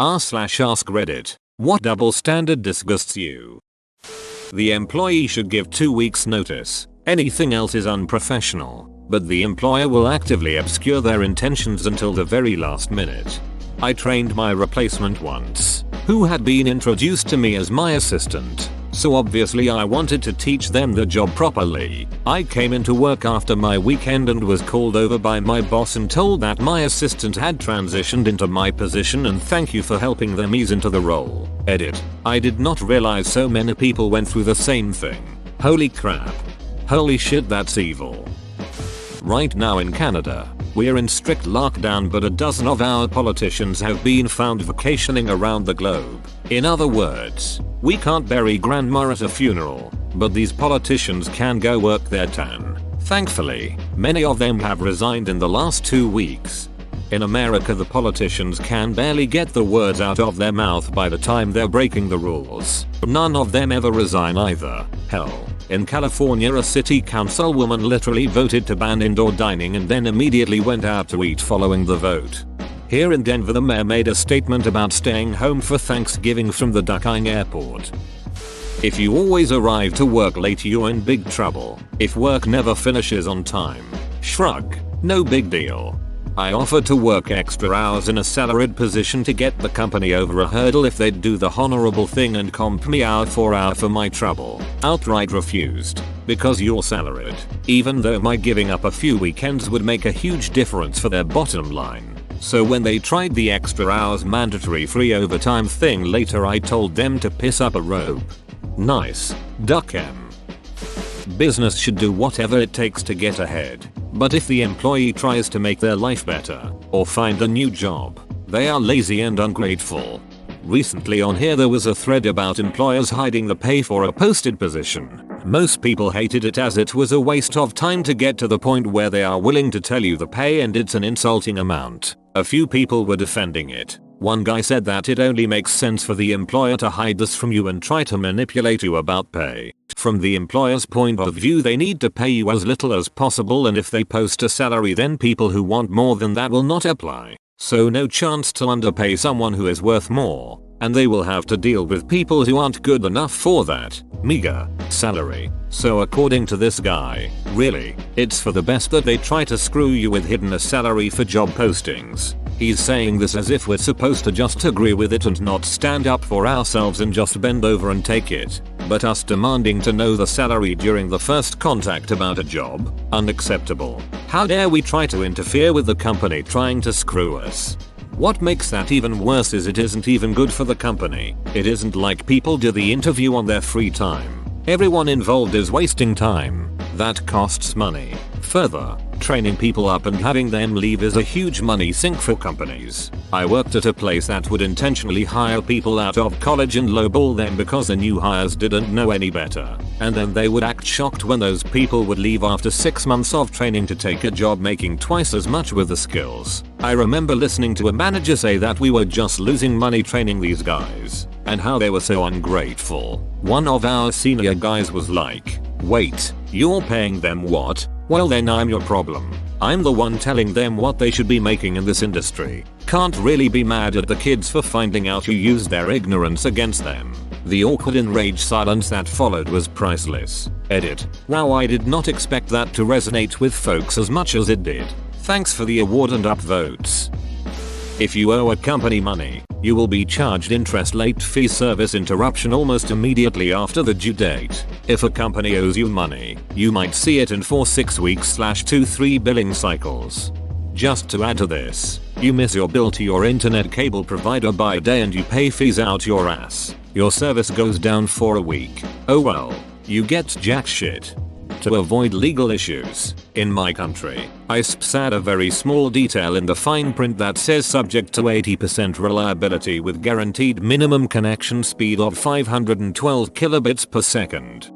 r/ask Reddit. What double standard disgusts you? The employee should give 2 weeks notice. Anything else is unprofessional. But the employer will actively obscure their intentions until the very last minute. I trained my replacement once, who had been introduced to me as my assistant. So obviously I wanted to teach them the job properly. I came into work after my weekend and was called over by my boss and told that my assistant had transitioned into my position and thank you for helping them ease into the role. Edit. I did not realize so many people went through the same thing. Holy crap. Holy shit, that's evil. Right now in Canada, we're in strict lockdown, but a dozen of our politicians have been found vacationing around the globe. In other words, we can't bury grandma at a funeral, but these politicians can go work their tan. Thankfully, many of them have resigned in the last 2 weeks. In America, the politicians can barely get the words out of their mouth by the time they're breaking the rules. None of them ever resign either. Hell, in California, a city councilwoman literally voted to ban indoor dining and then immediately went out to eat following the vote. Here in Denver, the mayor made a statement about staying home for Thanksgiving from the Duckine airport. If you always arrive to work late, you're in big trouble. If work never finishes on time, shrug, no big deal. I offered to work extra hours in a salaried position to get the company over a hurdle if they'd do the honorable thing and comp me hour for hour for my trouble. Outright refused. Because you're salaried. Even though my giving up a few weekends would make a huge difference for their bottom line. So when they tried the extra hours mandatory free overtime thing later, I told them to piss up a rope. Nice. Duck 'em. Business should do whatever it takes to get ahead. But if the employee tries to make their life better or find a new job, they are lazy and ungrateful. Recently on here there was a thread about employers hiding the pay for a posted position. Most people hated it as it was a waste of time to get to the point where they are willing to tell you the pay and it's an insulting amount. A few people were defending it. One guy said that it only makes sense for the employer to hide this from you and try to manipulate you about pay. From the employer's point of view, they need to pay you as little as possible, and if they post a salary, then people who want more than that will not apply. So no chance to underpay someone who is worth more, and they will have to deal with people who aren't good enough for that meager salary. So according to this guy, really, it's for the best that they try to screw you with hidden a salary for job postings. He's saying this as if we're supposed to just agree with it and not stand up for ourselves and just bend over and take it. But us demanding to know the salary during the first contact about a job? Unacceptable. How dare we try to interfere with the company trying to screw us? What makes that even worse is it isn't even good for the company. It isn't like people do the interview on their free time. Everyone involved is wasting time. That costs money. Further, training people up and having them leave is a huge money sink for companies. I worked at a place that would intentionally hire people out of college and lowball them because the new hires didn't know any better. And then they would act shocked when those people would leave after 6 months of training to take a job making twice as much with the skills. I remember listening to a manager say that we were just losing money training these guys, and how they were so ungrateful. One of our senior guys was like, "Wait, you're paying them what? Well then I'm your problem. I'm the one telling them what they should be making in this industry." Can't really be mad at the kids for finding out you used their ignorance against them. The awkward enraged silence that followed was priceless. Edit. Wow, I did not expect that to resonate with folks as much as it did. Thanks for the award and upvotes. If you owe a company money, you will be charged interest late fee service interruption almost immediately after the due date. If a company owes you money, you might see it in 4-6 weeks/2-3 billing cycles. Just to add to this, you miss your bill to your internet cable provider by a day and you pay fees out your ass. Your service goes down for a week. Oh well, you get jack shit. To avoid legal issues, in my country, I add a very small detail in the fine print that says subject to 80% reliability with guaranteed minimum connection speed of 512 kilobits per second.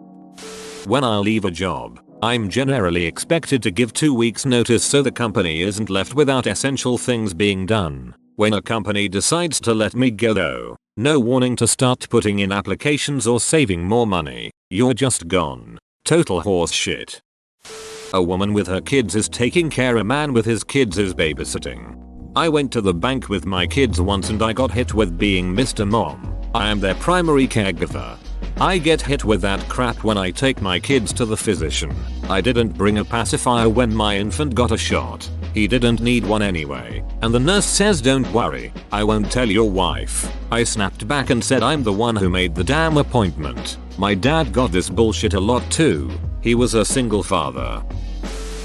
When I leave a job, I'm generally expected to give 2 weeks notice so the company isn't left without essential things being done. When a company decides to let me go though, no warning to start putting in applications or saving more money, you're just gone. Total horse shit. A woman with her kids is taking care, a man with his kids is babysitting. I went to the bank with my kids once and I got hit with being Mr. Mom. I am their primary caregiver. I get hit with that crap when I take my kids to the physician. I didn't bring a pacifier when my infant got a shot. He didn't need one anyway. And the nurse says don't worry, I won't tell your wife. I snapped back and said I'm the one who made the damn appointment. My dad got this bullshit a lot too. He was a single father.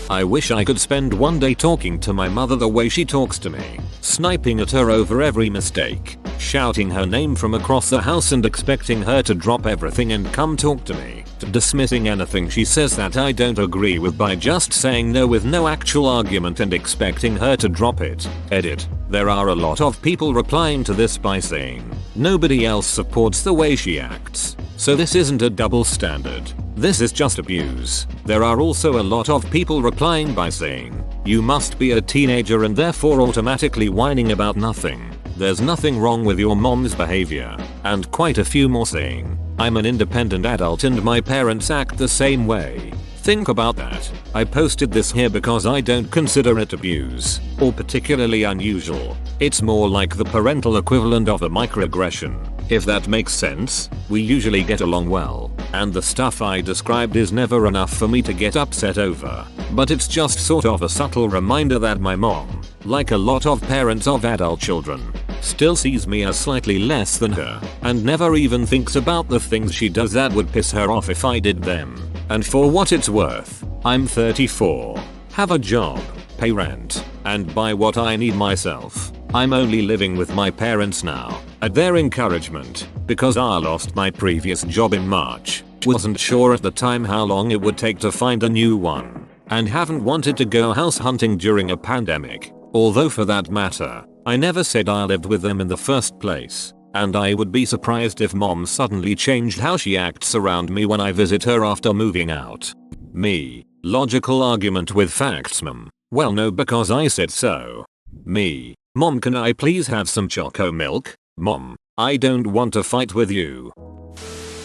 I wish I could spend one day talking to my mother the way she talks to me, sniping at her over every mistake, shouting her name from across the house and expecting her to drop everything and come talk to me, dismissing anything she says that I don't agree with by just saying no with no actual argument and expecting her to drop it. Edit. There are a lot of people replying to this by saying, nobody else supports the way she acts. So this isn't a double standard. This is just abuse. There are also a lot of people replying by saying, you must be a teenager and therefore automatically whining about nothing. There's nothing wrong with your mom's behavior. And quite a few more saying, I'm an independent adult and my parents act the same way. Think about that. I posted this here because I don't consider it abuse, or particularly unusual. It's more like the parental equivalent of a microaggression. If that makes sense, we usually get along well, and the stuff I described is never enough for me to get upset over. But it's just sort of a subtle reminder that my mom, like a lot of parents of adult children, still sees me as slightly less than her, and never even thinks about the things she does that would piss her off if I did them. And for what it's worth, I'm 34, have a job, pay rent, and buy what I need myself. I'm only living with my parents now, at their encouragement, because I lost my previous job in March, wasn't sure at the time how long it would take to find a new one, and haven't wanted to go house hunting during a pandemic. Although for that matter, I never said I lived with them in the first place. And I would be surprised if mom suddenly changed how she acts around me when I visit her after moving out. Me. Logical argument with facts, mom. Well, no, because I said so. Me. Mom, can I please have some choco milk? Mom, I don't want to fight with you.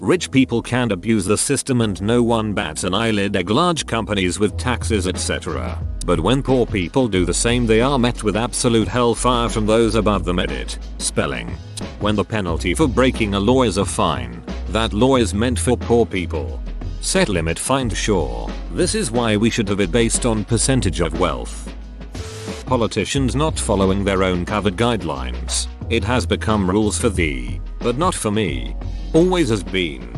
Rich people can abuse the system and no one bats an eyelid at large companies with taxes etc. But when poor people do the same they are met with absolute hellfire from those above them. Edit. Spelling. When the penalty for breaking a law is a fine, that law is meant for poor people. Set limit find sure. This is why we should have it based on percentage of wealth. Politicians not following their own covered guidelines. It has become rules for thee, but not for me. Always has been.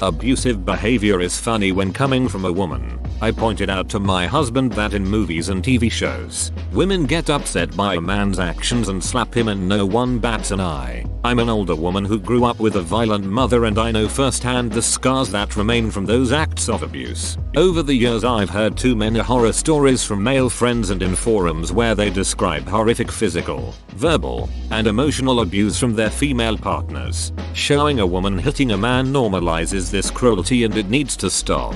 Abusive behavior is funny when coming from a woman. I pointed out to my husband that in movies and TV shows, women get upset by a man's actions and slap him and no one bats an eye. I'm an older woman who grew up with a violent mother and I know firsthand the scars that remain from those acts of abuse. Over the years I've heard too many horror stories from male friends and in forums where they describe horrific physical, verbal, and emotional abuse from their female partners. Showing a woman hitting a man normalizes this cruelty and it needs to stop.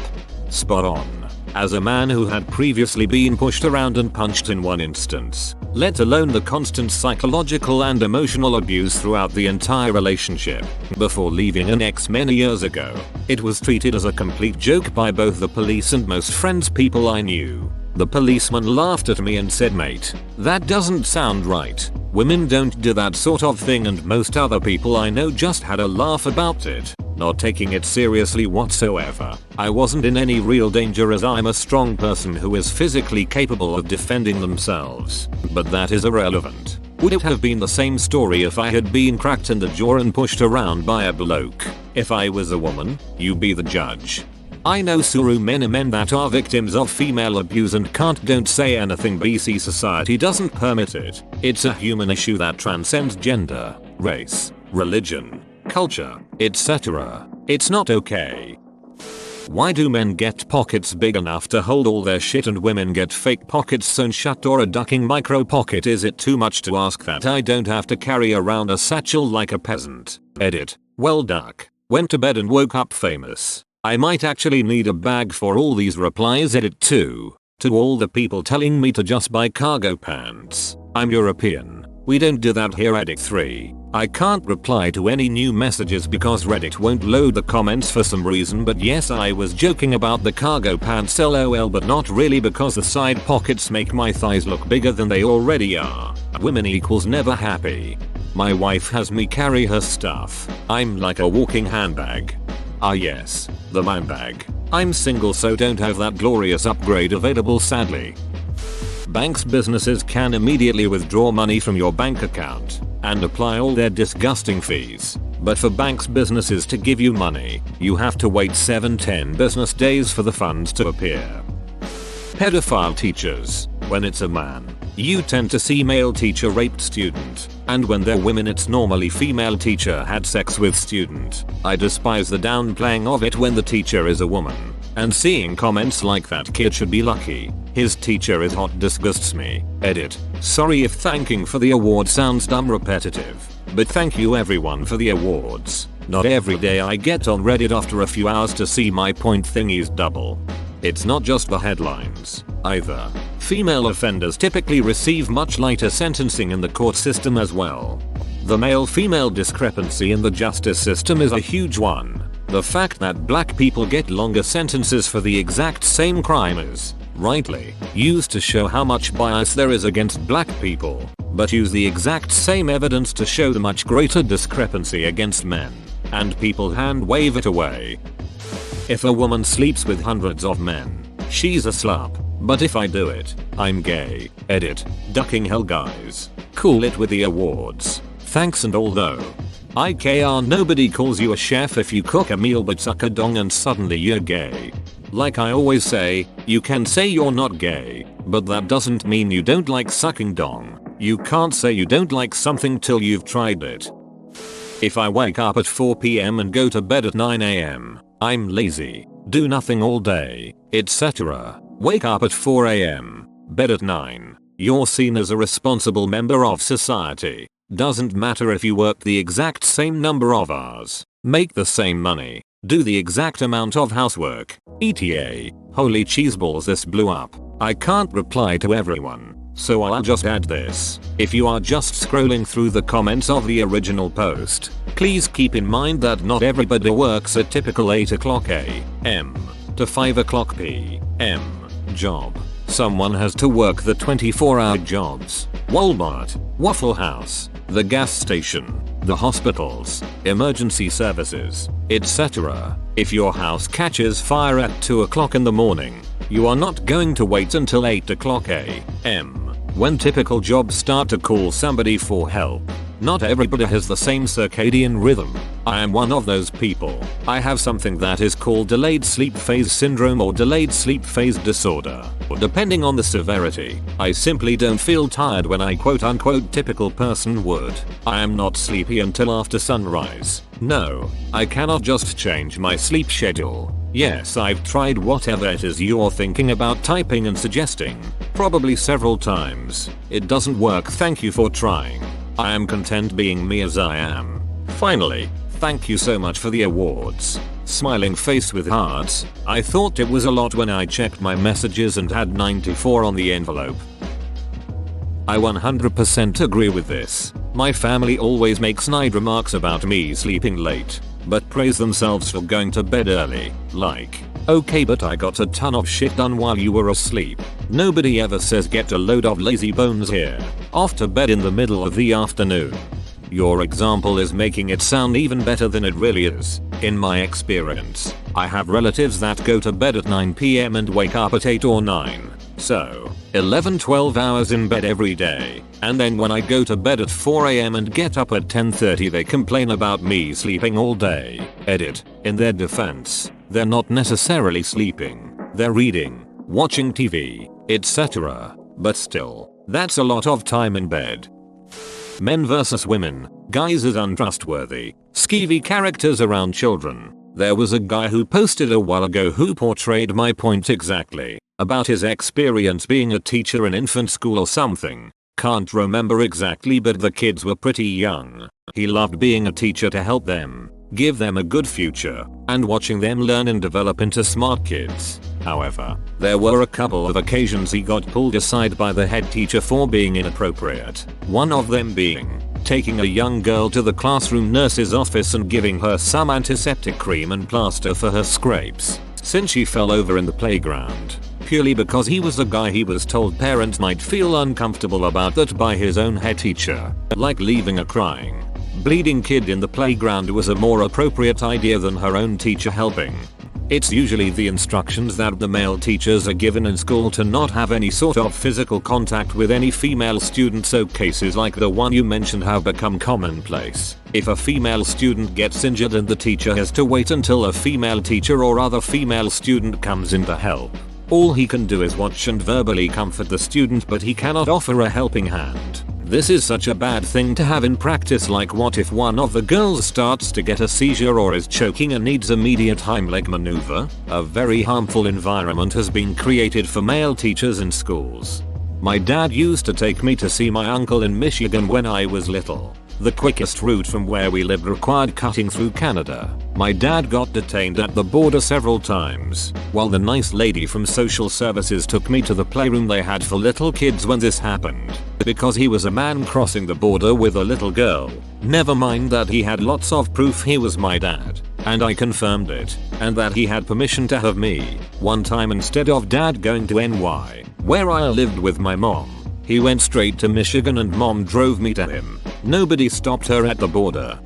Spot on. As a man who had previously been pushed around and punched in one instance, let alone the constant psychological and emotional abuse throughout the entire relationship, before leaving an ex many years ago, it was treated as a complete joke by both the police and most friends people I knew. The policeman laughed at me and said, mate, that doesn't sound right. Women don't do that sort of thing, and most other people I know just had a laugh about it, not taking it seriously whatsoever. I wasn't in any real danger as I'm a strong person who is physically capable of defending themselves. But that is irrelevant. Would it have been the same story if I had been cracked in the jaw and pushed around by a bloke? If I was a woman, you be the judge. I know so many men that are victims of female abuse and don't say anything. BC society doesn't permit it. It's a human issue that transcends gender, race, religion, culture, etc. It's not okay. Why do men get pockets big enough to hold all their shit and women get fake pockets sewn shut or a ducking micro pocket? Is it too much to ask that I don't have to carry around a satchel like a peasant? Edit. Well, duck. Went to bed and woke up famous. I might actually need a bag for all these replies. Edit 2. To all the people telling me to just buy cargo pants. I'm European. We don't do that here. Edit 3. I can't reply to any new messages because Reddit won't load the comments for some reason, but yes, I was joking about the cargo pants lol, but not really because the side pockets make my thighs look bigger than they already are. Women equals never happy. My wife has me carry her stuff. I'm like a walking handbag. Ah yes, the man bag. I'm single so don't have that glorious upgrade available sadly. Banks businesses can immediately withdraw money from your bank account and apply all their disgusting fees. But for banks businesses to give you money, you have to wait 7-10 business days for the funds to appear. Pedophile teachers. When it's a man, you tend to see male teacher raped student, and when they're women it's normally female teacher had sex with student. I despise the downplaying of it when the teacher is a woman, and seeing comments like that kid should be lucky. His teacher is hot disgusts me. Edit. Sorry if thanking for the award sounds dumb repetitive, but thank you everyone for the awards. Not every day I get on Reddit after a few hours to see my point thingies double. It's not just the headlines, either. Female offenders typically receive much lighter sentencing in the court system as well. The male-female discrepancy in the justice system is a huge one. The fact that black people get longer sentences for the exact same crime is, rightly, used to show how much bias there is against black people, but use the exact same evidence to show the much greater discrepancy against men, and people hand wave it away. If a woman sleeps with hundreds of men, she's a slut, but if I do it, I'm gay. Edit. Ducking hell guys. Cool it with the awards. Thanks. And although IKR nobody calls you a chef if you cook a meal but suck a dong and suddenly you're gay. Like I always say, you can say you're not gay, but that doesn't mean you don't like sucking dong. You can't say you don't like something till you've tried it. If I wake up at 4 PM and go to bed at 9 AM, I'm lazy, do nothing all day, etc. Wake up at 4 AM, bed at 9. You're seen as a responsible member of society. Doesn't matter if you work the exact same number of hours, make the same money, do the exact amount of housework, etc. Holy cheeseballs, this blew up. I can't reply to everyone, so I'll just add this. If you are just scrolling through the comments of the original post, please keep in mind that not everybody works a typical 8 o'clock AM to 5 o'clock PM job. Someone has to work the 24-hour jobs. Walmart, Waffle House, the gas station, the hospitals, emergency services, etc. If your house catches fire at 2 o'clock in the morning, you are not going to wait until 8 o'clock AM, when typical jobs start to call somebody for help. Not everybody has the same circadian rhythm. I am one of those people. I have something that is called delayed sleep phase syndrome or delayed sleep phase disorder. Depending on the severity, I simply don't feel tired when I quote unquote typical person would. I am not sleepy until after sunrise. No, I cannot just change my sleep schedule. Yes, I've tried whatever it is you're thinking about typing and suggesting. Probably several times. It doesn't work. Thank you for trying. I am content being me as I am. Finally, thank you so much for the awards. Smiling face with hearts. I thought it was a lot when I checked my messages and had 94 on the envelope. I 100% agree with this. My family always makes snide remarks about me sleeping late, but praise themselves for going to bed early. Like, okay, but I got a ton of shit done while you were asleep. Nobody ever says get a load of lazy bones here. Off to bed in the middle of the afternoon. Your example is making it sound even better than it really is. In my experience, I have relatives that go to bed at 9 PM and wake up at 8 or 9. So, 11-12 hours in bed every day. And then when I go to bed at 4 AM and get up at 10:30 they complain about me sleeping all day. Edit. In their defense, they're not necessarily sleeping. They're reading, watching TV, etc. But still, that's a lot of time in bed. Men versus women. Guys is untrustworthy. Skeevy characters around children. There was a guy who posted a while ago who portrayed my point exactly. About his experience being a teacher in infant school or something. Can't remember exactly, but the kids were pretty young. He loved being a teacher to help them. give them a good future, and watching them learn and develop into smart kids. However, there were a couple of occasions he got pulled aside by the head teacher for being inappropriate. One of them being taking a young girl to the classroom nurse's office and giving her some antiseptic cream and plaster for her scrapes since she fell over in the playground, purely because he was a guy he was told parents might feel uncomfortable about that by his own head teacher. Like leaving a crying, bleeding kid in the playground was a more appropriate idea than her own teacher helping. It's usually the instructions that the male teachers are given in school to not have any sort of physical contact with any female student, so cases like the one you mentioned have become commonplace. If a female student gets injured and the teacher has to wait until a female teacher or other female student comes in to help, all he can do is watch and verbally comfort the student, but he cannot offer a helping hand. This is such a bad thing to have in practice. Like, what if one of the girls starts to get a seizure or is choking and needs immediate Heimlich maneuver? A very harmful environment has been created for male teachers in schools. My dad used to take me to see my uncle in Michigan when I was little. The quickest route from where we lived required cutting through Canada. My dad got detained at the border several times, while the nice lady from social services took me to the playroom they had for little kids when this happened, because he was a man crossing the border with a little girl. Never mind that he had lots of proof he was my dad, and I confirmed it, and that he had permission to have me. One time, instead of dad going to NY, where I lived with my mom, he went straight to Michigan and mom drove me to him. Nobody stopped her at the border.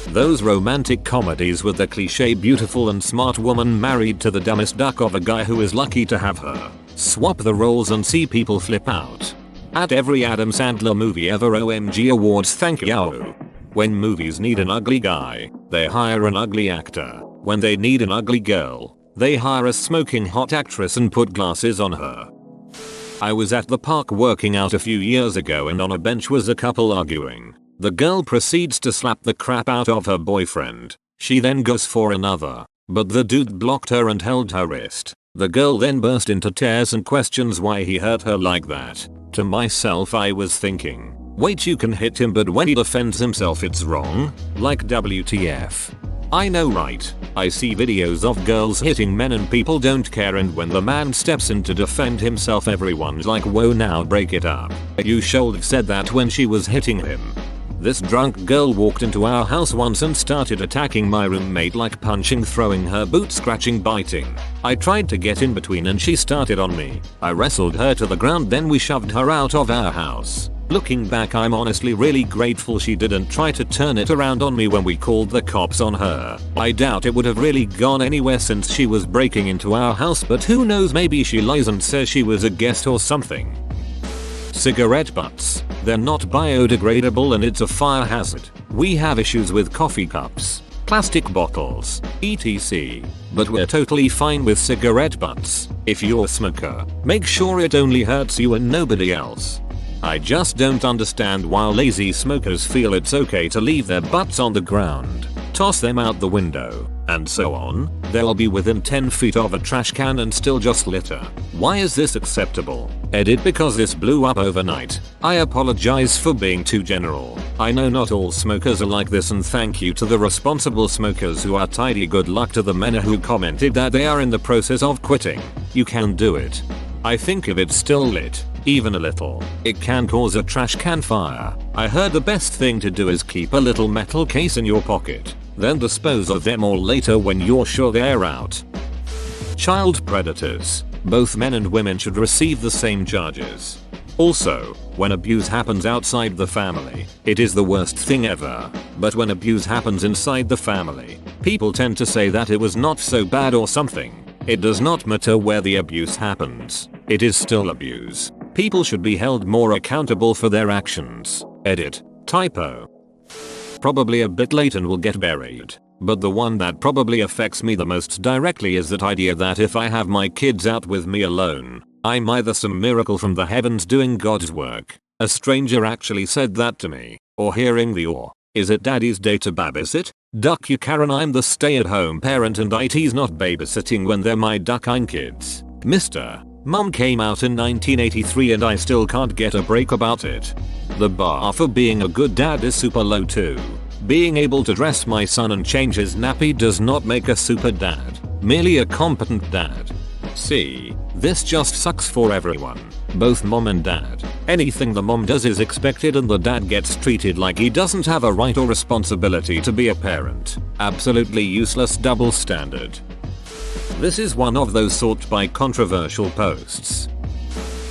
Those romantic comedies with the cliche beautiful and smart woman married to the dumbest duck of a guy who is lucky to have her. Swap the roles and see people flip out. At every Adam Sandler movie ever, OMG awards, thank you. When movies need an ugly guy, they hire an ugly actor. When they need an ugly girl, they hire a smoking hot actress and put glasses on her. I was at the park working out a few years ago, and on a bench was a couple arguing. The girl proceeds to slap the crap out of her boyfriend. She then goes for another, but the dude blocked her and held her wrist. The girl then burst into tears and questions why he hurt her like that. To myself, I was thinking, wait, you can hit him, but when he defends himself it's wrong? Like, WTF. I know, right? I see videos of girls hitting men and people don't care, and when the man steps in to defend himself everyone's like, whoa, now break it up. You should have said that when she was hitting him. This drunk girl walked into our house once and started attacking my roommate, like punching, throwing her boot, scratching, biting. I tried to get in between and she started on me. I wrestled her to the ground, then we shoved her out of our house. Looking back, I'm honestly really grateful she didn't try to turn it around on me when we called the cops on her. I doubt it would have really gone anywhere since she was breaking into our house, but who knows, maybe she lies and says she was a guest or something. Cigarette butts. They're not biodegradable and it's a fire hazard. We have issues with coffee cups, plastic bottles, etc. But we're totally fine with cigarette butts. If you're a smoker, make sure it only hurts you and nobody else. I just don't understand why lazy smokers feel it's okay to leave their butts on the ground, toss them out the window, and so on. They'll be within 10 feet of a trash can and still just litter. Why is this acceptable? Edit, because this blew up overnight. I apologize for being too general. I know not all smokers are like this, and thank you to the responsible smokers who are tidy. Good luck to the men who commented that they are in the process of quitting. You can do it. I think if it's still lit, even a little, it can cause a trash can fire. I heard the best thing to do is keep a little metal case in your pocket, then dispose of them all later when you're sure they're out. Child predators. Both men and women should receive the same charges. Also, when abuse happens outside the family, it is the worst thing ever. But when abuse happens inside the family, people tend to say that it was not so bad or something. It does not matter where the abuse happens. It is still abuse. People should be held more accountable for their actions. Edit. Typo. Probably a bit late and will get buried. But the one that probably affects me the most directly is that idea that if I have my kids out with me alone, I'm either some miracle from the heavens doing God's work. A stranger actually said that to me. Or hearing the is it daddy's day to babysit? Duck you Karen, I'm the stay-at-home parent and IT's not babysitting when they're my duck-ine kids. Mr. Mom came out in 1983 and I still can't get a break about it. The bar for being a good dad is super low too. Being able to dress my son and change his nappy does not make a super dad, merely a competent dad. See, this just sucks for everyone, both mom and dad. Anything the mom does is expected and the dad gets treated like he doesn't have a right or responsibility to be a parent. Absolutely useless double standard. This is one of those sorted by controversial posts.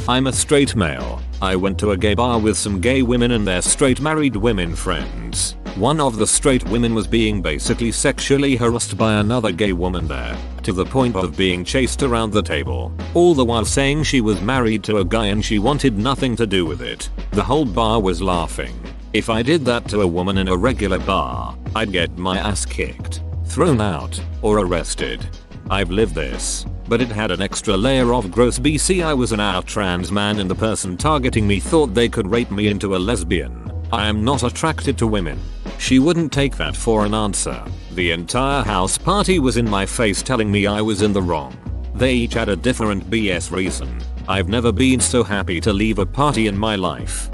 I'm a straight male. I went to a gay bar with some gay women and their straight married women friends. One of the straight women was being basically sexually harassed by another gay woman there, to the point of being chased around the table, all the while saying she was married to a guy and she wanted nothing to do with it. The whole bar was laughing. If I did that to a woman in a regular bar, I'd get my ass kicked, thrown out, or arrested. I've lived this, but it had an extra layer of gross BC. I was an out trans man and the person targeting me thought they could rape me into a lesbian. I am not attracted to women. She wouldn't take that for an answer. The entire house party was in my face telling me I was in the wrong. They each had a different BS reason. I've never been so happy to leave a party in my life.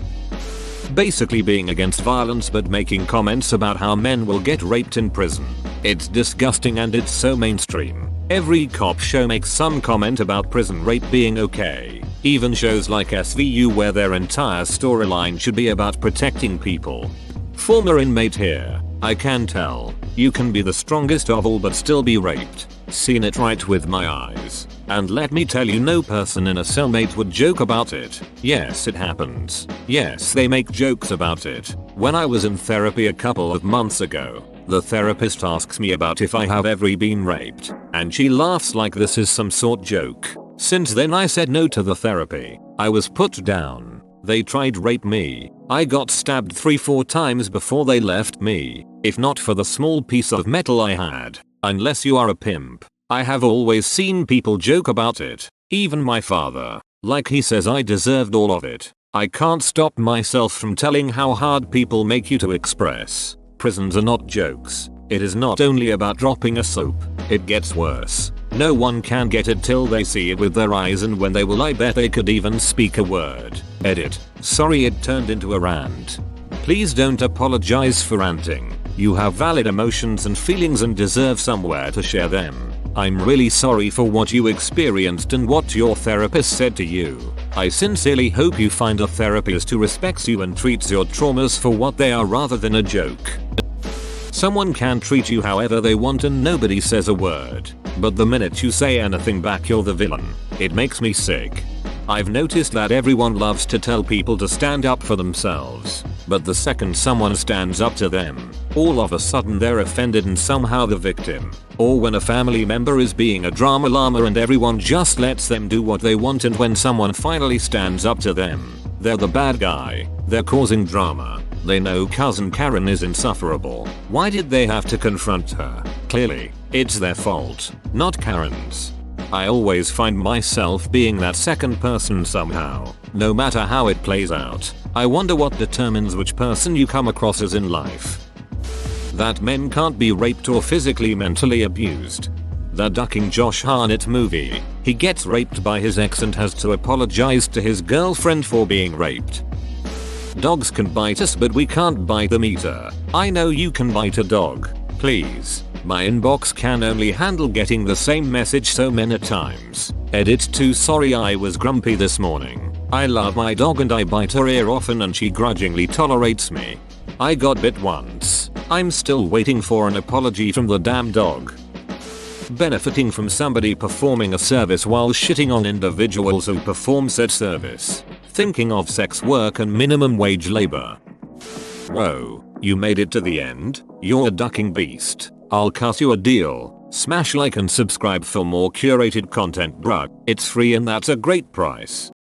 Basically being against violence but making comments about how men will get raped in prison. It's disgusting and it's so mainstream. Every cop show makes some comment about prison rape being okay. Even shows like SVU where their entire storyline should be about protecting people. Former inmate here. I can tell. You can be the strongest of all but still be raped. Seen it right with my eyes. And let me tell you, no person in a cellmate would joke about it. Yes, it happens. Yes, they make jokes about it. When I was in therapy a couple of months ago, the therapist asks me about if I have ever been raped, and she laughs like this is some sort joke. Since then I said no to the therapy. I was put down. They tried rape me. I got stabbed 3-4 times before they left me, if not for the small piece of metal I had. Unless you are a pimp. I have always seen people joke about it. Even my father. Like he says I deserved all of it. I can't stop myself from telling how hard people make you to express. Prisons are not jokes. It is not only about dropping a soap. It gets worse. No one can get it till they see it with their eyes, and when they will I bet they could even speak a word. Edit. Sorry it turned into a rant. Please don't apologize for ranting. You have valid emotions and feelings and deserve somewhere to share them. I'm really sorry for what you experienced and what your therapist said to you. I sincerely hope you find a therapist who respects you and treats your traumas for what they are rather than a joke. Someone can treat you however they want and nobody says a word. But the minute you say anything back, you're the villain. It makes me sick. I've noticed that everyone loves to tell people to stand up for themselves. But the second someone stands up to them, all of a sudden they're offended and somehow the victim. Or when a family member is being a drama llama and everyone just lets them do what they want, and when someone finally stands up to them, they're the bad guy. They're causing drama. They know cousin Karen is insufferable. Why did they have to confront her? Clearly, it's their fault, not Karen's. I always find myself being that second person somehow, no matter how it plays out. I wonder what determines which person you come across as in life. That men can't be raped or physically mentally abused. The Ducking Josh Hartnett movie. He gets raped by his ex and has to apologize to his girlfriend for being raped. Dogs can bite us but we can't bite them either. I know you can bite a dog. Please. My inbox can only handle getting the same message so many times. Edit. Too sorry I was grumpy this morning. I love my dog and I bite her ear often and she grudgingly tolerates me. I got bit once. I'm still waiting for an apology from the damn dog. Benefiting from somebody performing a service while shitting on individuals who perform said service. Thinking of sex work and minimum wage labor. Whoa, you made it to the end? You're a ducking beast. I'll cut you a deal. Smash like and subscribe for more curated content, bruh. It's free and that's a great price.